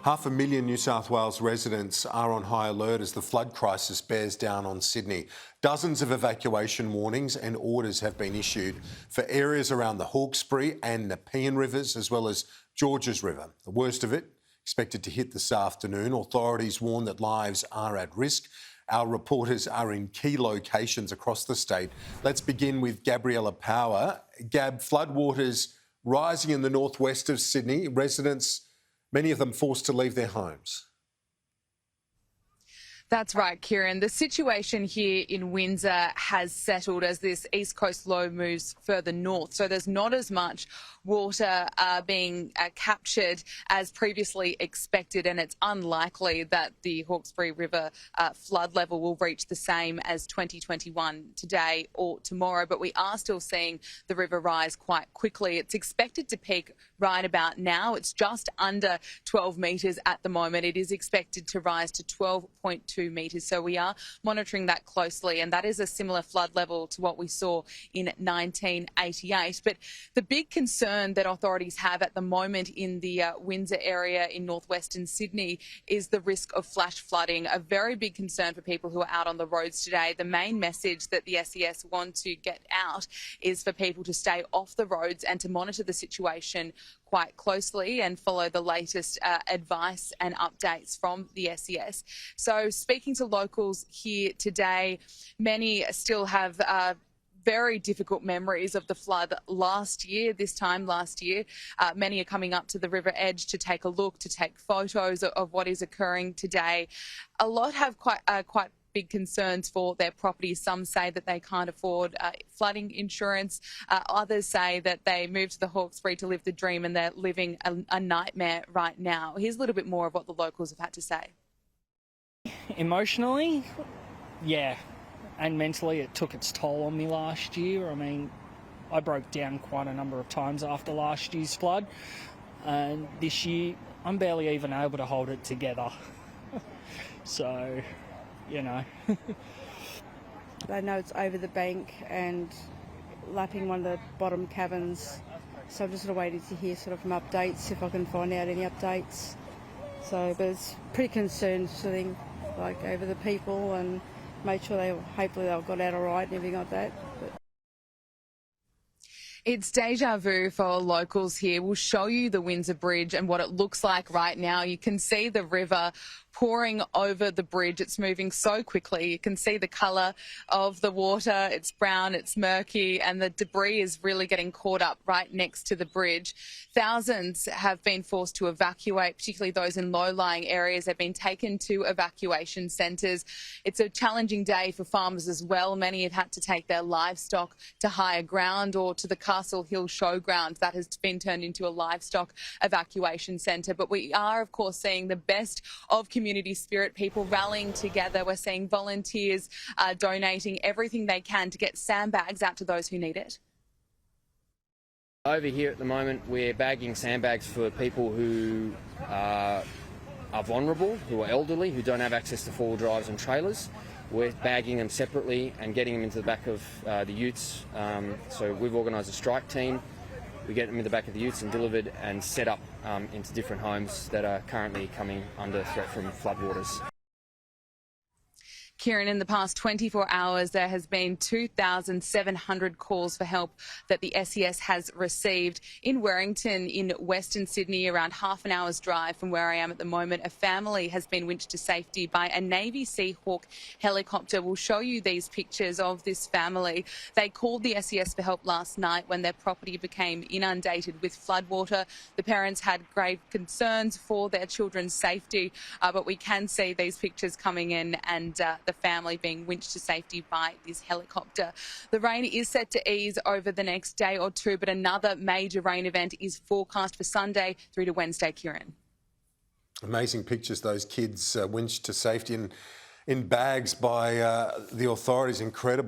500,000 New South Wales residents are on high alert as the flood crisis bears down on Sydney. Dozens of evacuation warnings and orders have been issued for areas around the Hawkesbury and Nepean Rivers, as well as Georges River. The worst of it expected to hit this afternoon. Authorities warn that lives are at risk. Our reporters are in key locations across the state. Let's begin with Gabriella Power. Gab, floodwaters rising in the northwest of Sydney. Residents, many of them forced to leave their homes. That's right, Kieran. The situation here in Windsor has settled as this east coast low moves further north. So there's not as much water being captured as previously expected, and it's unlikely that the Hawkesbury River flood level will reach the same as 2021 today or tomorrow. But we are still seeing the river rise quite quickly. It's expected to peak right about now. It's just under 12 metres at the moment. It is expected to rise to 12.2 metres. So we are monitoring that closely, and that is a similar flood level to what we saw in 1988. But the big concern that authorities have at the moment in the Windsor area in northwestern Sydney is the risk of flash flooding, a very big concern for people who are out on the roads today. The main message that the SES want to get out is for people to stay off the roads and to monitor the situation quite closely and follow the latest advice and updates from the SES. So speaking to locals here today, many still have very difficult memories of the flood this time last year. Many are coming up to the river edge to take a look, to take photos of what is occurring today. A lot have quite big concerns for their properties. Some say that they can't afford flooding insurance. Others say that they moved to the Hawkesbury to live the dream and they're living a nightmare right now. Here's a little bit more of what the locals have had to say. Emotionally, yeah, and mentally it took its toll on me last year. I mean, I broke down quite a number of times after last year's flood, and this year I'm barely even able to hold it together. So, you know. They know it's over the bank and lapping one of the bottom cabins, so I'm just sort of waiting to hear sort of from updates, if I can find out any updates. So, but it's pretty concerned sort of like over the people and make sure hopefully they've got out all right and everything like that. It's deja vu for locals here. We'll show you the Windsor Bridge and what it looks like right now. You can see the river pouring over the bridge. It's moving so quickly. You can see the colour of the water. It's brown, it's murky, and the debris is really getting caught up right next to the bridge. Thousands have been forced to evacuate, particularly those in low-lying areas. They've been taken to evacuation centres. It's a challenging day for farmers as well. Many have had to take their livestock to higher ground or to the Castle Hill Showground. That has been turned into a livestock evacuation centre. But we are, of course, seeing the best of community spirit, people rallying together. We're seeing volunteers donating everything they can to get sandbags out to those who need it. Over here at the moment, we're bagging sandbags for people who are vulnerable, who are elderly, who don't have access to four-wheel drives and trailers. We're bagging them separately and getting them into the back of the utes. So we've organised a strike team. We get them in the back of the utes and delivered and set up into different homes that are currently coming under threat from floodwaters. Kieran, in the past 24 hours, there has been 2,700 calls for help that the SES has received. In Werrington, in Western Sydney, around half an hour's drive from where I am at the moment, a family has been winched to safety by a Navy Seahawk helicopter. We'll show you these pictures of this family. They called the SES for help last night when their property became inundated with floodwater. The parents had grave concerns for their children's safety, but we can see these pictures coming in and the family being winched to safety by this helicopter. The rain is set to ease over the next day or two, but another major rain event is forecast for Sunday through to Wednesday, Kieran. Amazing pictures, those kids winched to safety in bags by the authorities. Incredible.